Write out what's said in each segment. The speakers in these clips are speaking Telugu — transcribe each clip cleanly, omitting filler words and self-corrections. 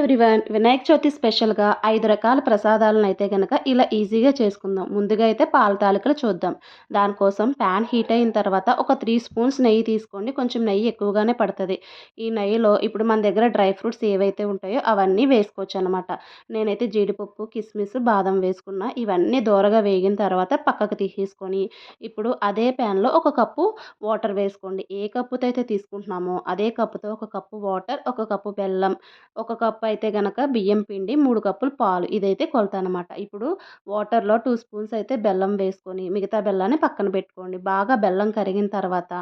ఎవ్రీవన్. వినాయక చవితి స్పెషల్‌గా 5 రకాల ప్రసాదాలనైతే గనక ఇలా ఈజీగా చేసుకుందాం. ముందుగా అయితే పాల తాలికలు చూద్దాం. దానికోసం ప్యాన్ హీట్ అయిన తర్వాత ఒక 3 స్పూన్స్ నెయ్యి తీసుకోండి. కొంచెం నెయ్యి ఎక్కువగానే పడతది. ఈ నెయ్యిలో ఇప్పుడు మన దగ్గర డ్రై ఫ్రూట్స్ ఏవైతే ఉంటాయో అవన్నీ వేసుకోవచ్చనమాట. నేనైతే జీడిపప్పు, కిస్మిస్, బాదం వేసుకున్నా. ఇవన్నీ దోరగా వేగిన తర్వాత పక్కకు తీసేసుకొని, ఇప్పుడు అదే ప్యాన్‌లో ఒక కప్పు వాటర్ వేసుకోండి. ఏ కప్పుతో అయితే తీసుకుంటున్నామో అదే కప్పుతో ఒక కప్పు వాటర్, ఒక కప్పు బెల్లం, ఒక కప్ అయితే గనక బియ్యం పిండి, 3 కప్పులు పాలు. ఇదైతే కొలత అనమాట. ఇప్పుడు వాటర్‌లో 2 స్పూన్స్ అయితే బెల్లం వేసుకొని, మిగతా బెల్లాన్ని పక్కన పెట్టుకోండి. బాగా బెల్లం కరిగిన తర్వాత,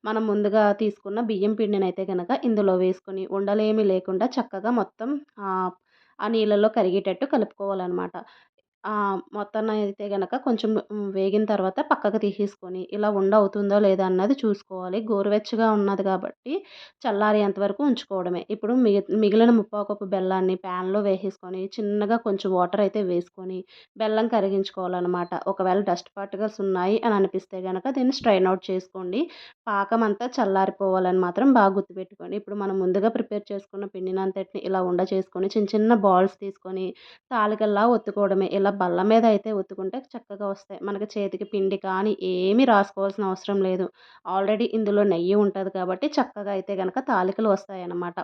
మనం ముందుగా తీసుకున్న బియ్యం పిండినైతే గనక ఇందులో వేసుకొని, ఉండలేమి లేకుండా చక్కగా మొత్తం ఆ నీళ్ళలో కరిగేటట్టు కలుపుకోవాలనమాట. మొత్తాన్నయితే గనక కొంచెం వేగిన తర్వాత పక్కకు తీసేసుకొని, ఇలా అవుతుందో లేదా అన్నది చూసుకోవాలి. గోరువెచ్చగా ఉన్నది కాబట్టి చల్లారేంత వరకు ఉంచుకోవడమే. ఇప్పుడు మిగిలిన ముప్పావు కప్పు బెల్లాన్ని ప్యాన్‌లో వేసేసుకొని, చిన్నగా కొంచెం వాటర్ అయితే వేసుకొని, బెల్లం కరిగించుకోవాలనమాట. ఒకవేళ డస్ట్ పార్టికల్స్ ఉన్నాయి అని అనిపిస్తే గనక దీన్ని స్ట్రెయిన్ ఔట్ చేసుకోండి. పాకం అంతా చల్లారిపోవాలని మాత్రం బాగా గుర్తుపెట్టుకోండి. ఇప్పుడు మనం ముందుగా ప్రిపేర్ చేసుకున్న పిండినంతటిని ఇలా చేసుకొని, చిన్న చిన్న బాల్స్ తీసుకొని తాలికల్లా ఒత్తుకోవడమే. ఇలా బల్ల మీద అయితే ఒత్తుకుంటే చక్కగా వస్తాయి. మనకి చేతికి పిండి కానీ ఏమీ రాసుకోవాల్సిన అవసరం లేదు. ఆల్రెడీ ఇందులో నెయ్యి ఉంటది కాబట్టి చక్కగా అయితే గనక తాలికలు వస్తాయన్నమాట.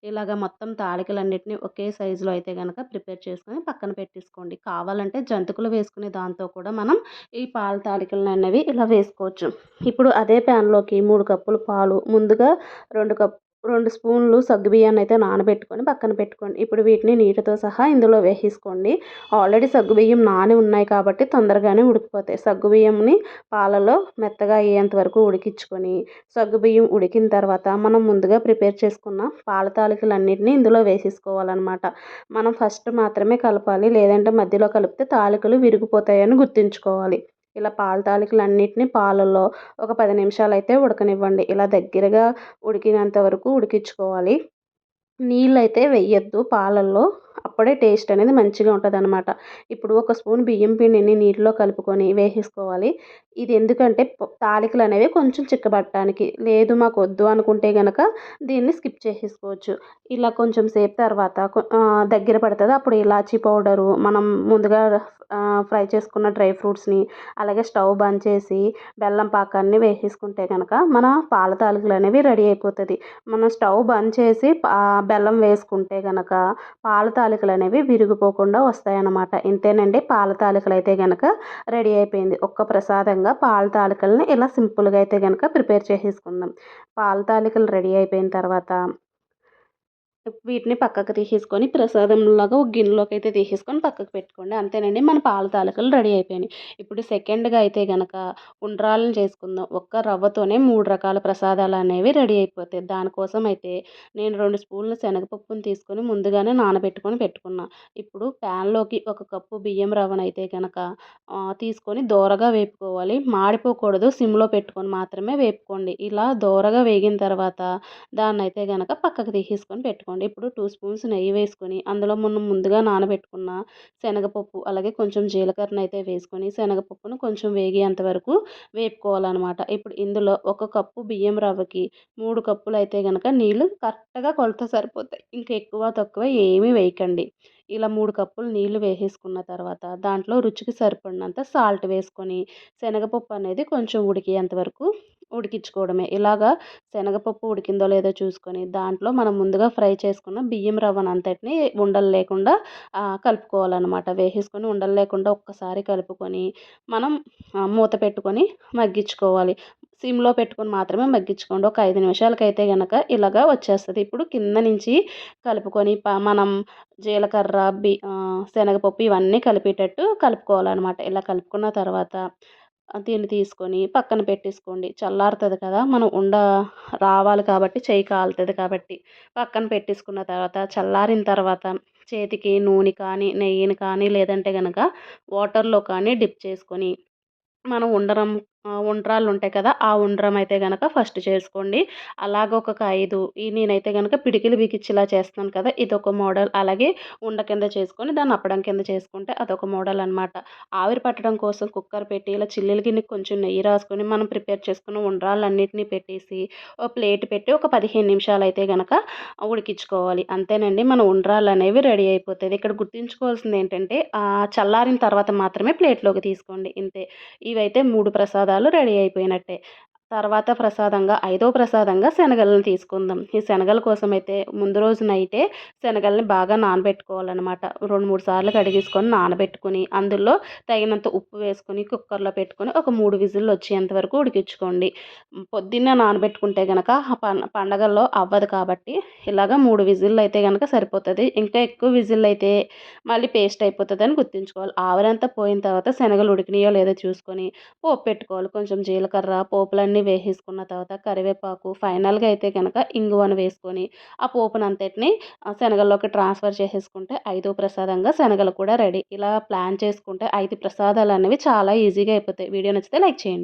ఇలాగ మొత్తం తాలికలన్నిటిని ఒకే సైజులో అయితే గనక ప్రిపేర్ చేసుకొని పక్కన పెట్టేసుకోండి. కావాలంటే జంతికలు వేసుకునే దాంతో కూడా మనం ఈ పాల తాలికలననేవి ఇలా వేసుకోవచ్చు. ఇప్పుడు అదే ప్యాన్‌లోకి 3 కప్పులు పాలు, ముందుగా 2 కప్ 2 స్పూన్లు సగ్గుబియ్యాన్నయితే నానబెట్టుకొని పక్కన పెట్టుకోండి. ఇప్పుడు వీటిని నీటితో సహా ఇందులో వేసేసుకోండి. ఆల్రెడీ సగ్గుబియ్యం నాని ఉన్నాయి కాబట్టి తొందరగానే ఉడికిపోతాయి. సగ్గుబియ్యంని పాలలో మెత్తగా అయ్యేంత వరకు ఉడికించుకొని, సగ్గుబియ్యం ఉడికిన తర్వాత మనం ముందుగా ప్రిపేర్ చేసుకున్న పాల తాలికలన్నిటిని ఇందులో వేసేసుకోవాలనమాట. మనం ఫస్ట్ మాత్రమే కలపాలి. లేదంటే మధ్యలో కలిపితే తాలికలు విరిగిపోతాయని గుర్తుంచుకోవాలి. ఇలా పాల తాలికలన్నిటిని పాలల్లో ఒక 10 నిమిషాలైతే ఉడకనివ్వండి. ఇలా దగ్గరగా ఉడికినంత వరకు ఉడికించుకోవాలి. నీళ్ళైతే వెయ్యొద్దు పాలల్లో. అప్పుడే టేస్ట్ అనేది మంచిగా ఉంటదనమాట. ఇప్పుడు ఒక స్పూన్ బియ్యం పిండిని నీటిలో కలుపుకొని వేసేసుకోవాలి. ఇది ఎందుకంటే తాలికలనేవి కొంచెం చిక్కబడటానికి. లేదు మాకొద్దు అనుకుంటే గనక దీన్ని స్కిప్ చేసేసుకోవచ్చు. ఇలా కొంచెం సేపు తర్వాత దగ్గర పడతది. అప్పుడు ఇలాచీ పౌడరు, మనం ముందుగా ఫ్రై చేసుకున్న డ్రై ఫ్రూట్స్‌ని, అలాగే స్టవ్ బంద్ చేసి బెల్లం పాకాన్ని వేసేసుకుంటే గనక మన పాల తాలికలనేవి రెడీ అయిపోతది. మనం స్టవ్ బంద్ చేసి బెల్లం వేసుకుంటే గనక పాల తాలికలనేవి విరిగిపోకుండా వస్తాయన్నమాట. ఇంతేనండి, పాల తాలికలైతే గనక రెడీ అయిపోయింది. ఒక్క ప్రసాదంగా పాల తాలికలని ఇలా సింపుల్‌గా అయితే గనక ప్రిపేర్ చేసేసుకుందాం. పాల తాలికలు రెడీ అయిపోయిన తర్వాత వీటిని పక్కకు తీసేసుకొని ప్రసాదంలాగా ఒక గిన్నెలోకైతే తీసేసుకొని పక్కకు పెట్టుకోండి. అంతేనండి, మన పాల తాలికలు రెడీ అయిపోయినాయి. ఇప్పుడు సెకండ్‌గా అయితే గనక ఉండ్రాళ్ళని చేసుకుందాం. ఒక్క రవ్వతోనే 3 రకాల ప్రసాదాలనేవి రెడీ అయిపోతాయి. దానికోసం అయితే నేను 2 స్పూన్లు శనగపప్పుని తీసుకొని ముందుగానే నానబెట్టుకొని పెట్టుకున్నా. ఇప్పుడు ప్యాన్‌లోకి ఒక కప్పు బియ్యం రవ్వనైతే గనక తీసుకొని దోరగా వేపుకోవాలి. మాడిపోకూడదు. సిమ్‌లో పెట్టుకొని మాత్రమే వేపుకోండి. ఇలా దోరగా వేగిన తర్వాత దాన్నయితే గనక పక్కకు తీసేసుకొని పెట్టుకోండి. ఇప్పుడు 2 స్పూన్స్ నెయ్యి వేసుకొని, అందులో మనం ముందుగా నానబెట్టుకున్న శనగపప్పు, అలాగే కొంచెం జీలకర్రనైతే వేసుకొని, శనగపప్పును కొంచెం వేగేంత వరకు వేపుకోవాలనమాట. ఇప్పుడు ఇందులో ఒక కప్పు బియ్యం రవ్వకి 3 కప్పులైతే గనక నీళ్ళు కరెక్ట్‌గా కొలత సరిపోతాయి. ఇంక ఎక్కువ, తక్కువ ఏమీ వేయకండి. ఇలా 3 కప్పులు నీళ్లు వేసేసుకున్న తర్వాత దాంట్లో రుచికి సరిపడినంత సాల్ట్ వేసుకొని, శనగపప్పు అనేది కొంచెం ఉడికేంత వరకు ఉడికించుకోవడమే. ఇలాగా శనగపప్పు ఉడికిందో లేదో చూసుకొని, దాంట్లో మనం ముందుగా ఫ్రై చేసుకున్న బియ్యం రవ్వనంతటిని ఉండలు లేకుండా కలుపుకోవాలనమాట. వేసేసుకొని ఉండలు లేకుండా ఒక్కసారి కలుపుకొని, మనం మూత పెట్టుకొని మగ్గించుకోవాలి. సిమ్‌లో పెట్టుకొని మాత్రమే మగ్గించుకోండి. ఒక 5 నిమిషాలకైతే గనక ఇలాగా వచ్చేస్తది. ఇప్పుడు కింద నుంచి కలుపుకొని మనం జీలకర్ర, శనగపప్పు ఇవన్నీ కలిపేటట్టు కలుపుకోవాలనమాట. ఇలా కలుపుకున్న తర్వాత దీన్ని తీసుకొని పక్కన పెట్టేసుకోండి. చల్లారుతది కదా! మనం రావాలి కాబట్టి, చెయ్యి కాలుతది కాబట్టి పక్కన పెట్టేసుకున్న తర్వాత, చల్లారిన తర్వాత చేతికి నూనె కానీ, నెయ్యిని కానీ, లేదంటే గనక వాటర్‌లో కానీ డిప్ చేసుకొని మనం ఉండ్రాళ్ళు ఉంటాయి కదా! ఆ ఉండ్రం అయితే గనక ఫస్ట్ చేసుకోండి. అలాగ ఒక 5 నేనైతే గనక పిడికిలి బిగించేలా చేస్తున్నాను కదా! ఇదొక మోడల్. అలాగే ఉండ కింద చేసుకొని దాన్ని అప్పడం కింద చేసుకుంటే అదొక మోడల్ అనమాట. ఆవిరి పట్టడం కోసం కుక్కర్ పెట్టి ఇలా చిల్లుల గిన్నెకి కొంచెం నెయ్యి రాసుకొని మనం ప్రిపేర్ చేసుకున్న ఉండ్రాళ్ళన్నిటిని పెట్టేసి ఓ ప్లేట్ పెట్టి ఒక 15 నిమిషాలయితే గనక ఉడికించుకోవాలి. అంతేనండి మన ఉండ్రాళ్ళనేవి రెడీ అయిపోతాయి. ఇక్కడ గుర్తుంచుకోవాల్సిందేంటంటే చల్లారిన తర్వాత మాత్రమే ప్లేట్‌లోకి తీసుకోండి ఇంతే. ఇవైతే 3 ప్రసాదాలు రెడీ అయిపోయినట్టే. తర్వాత ప్రసాదంగా ఐదో ప్రసాదంగా శనగలను తీసుకుందాం. ఈ శనగల కోసమైతే ముందు రోజు నైటే శనగల్ని బాగా నానబెట్టుకోవాలనమాట. 2, 3 సార్లు కడిగేసుకొని నానబెట్టుకొని, అందులో తగినంత ఉప్పు వేసుకొని కుక్కర్‌లో పెట్టుకొని ఒక 3 విజిల్లొచ్చేంత వరకు ఉడికించుకోండి. పొద్దున్నే నానబెట్టుకుంటే గనక పండగల్లో అవ్వదు కాబట్టి ఇలాగ 3 విజిల్లయితే గనక సరిపోతది. ఇంకా ఎక్కువ విజిల్లయితే మళ్ళీ పేస్ట్ అయిపోతదని గుర్తుంచుకోవాలి. ఆవిరంతా పోయిన తర్వాత శనగలు ఉడికినాయో లేదో చూసుకొని పోపు పెట్టుకోవాలి. కొంచెం జీలకర్ర, పోపులన్నీ వేసేసుకున్న తర్వాత కరివేపాకు, ఫైనల్‌గా అయితే గనక ఇంగువను వేసుకొని ఆ పోపునంతటిని శనగల్లోకి ట్రాన్స్‌ఫర్ చేసేసుకుంటే ఐదో ప్రసాదంగా శనగలు కూడా రెడీ. ఇలా ప్లాన్ చేసుకుంటే 5 ప్రసాదాలనేవి చాలా ఈజీగా అయిపోతాయి. వీడియో నచ్చితే లైక్ చేయండి.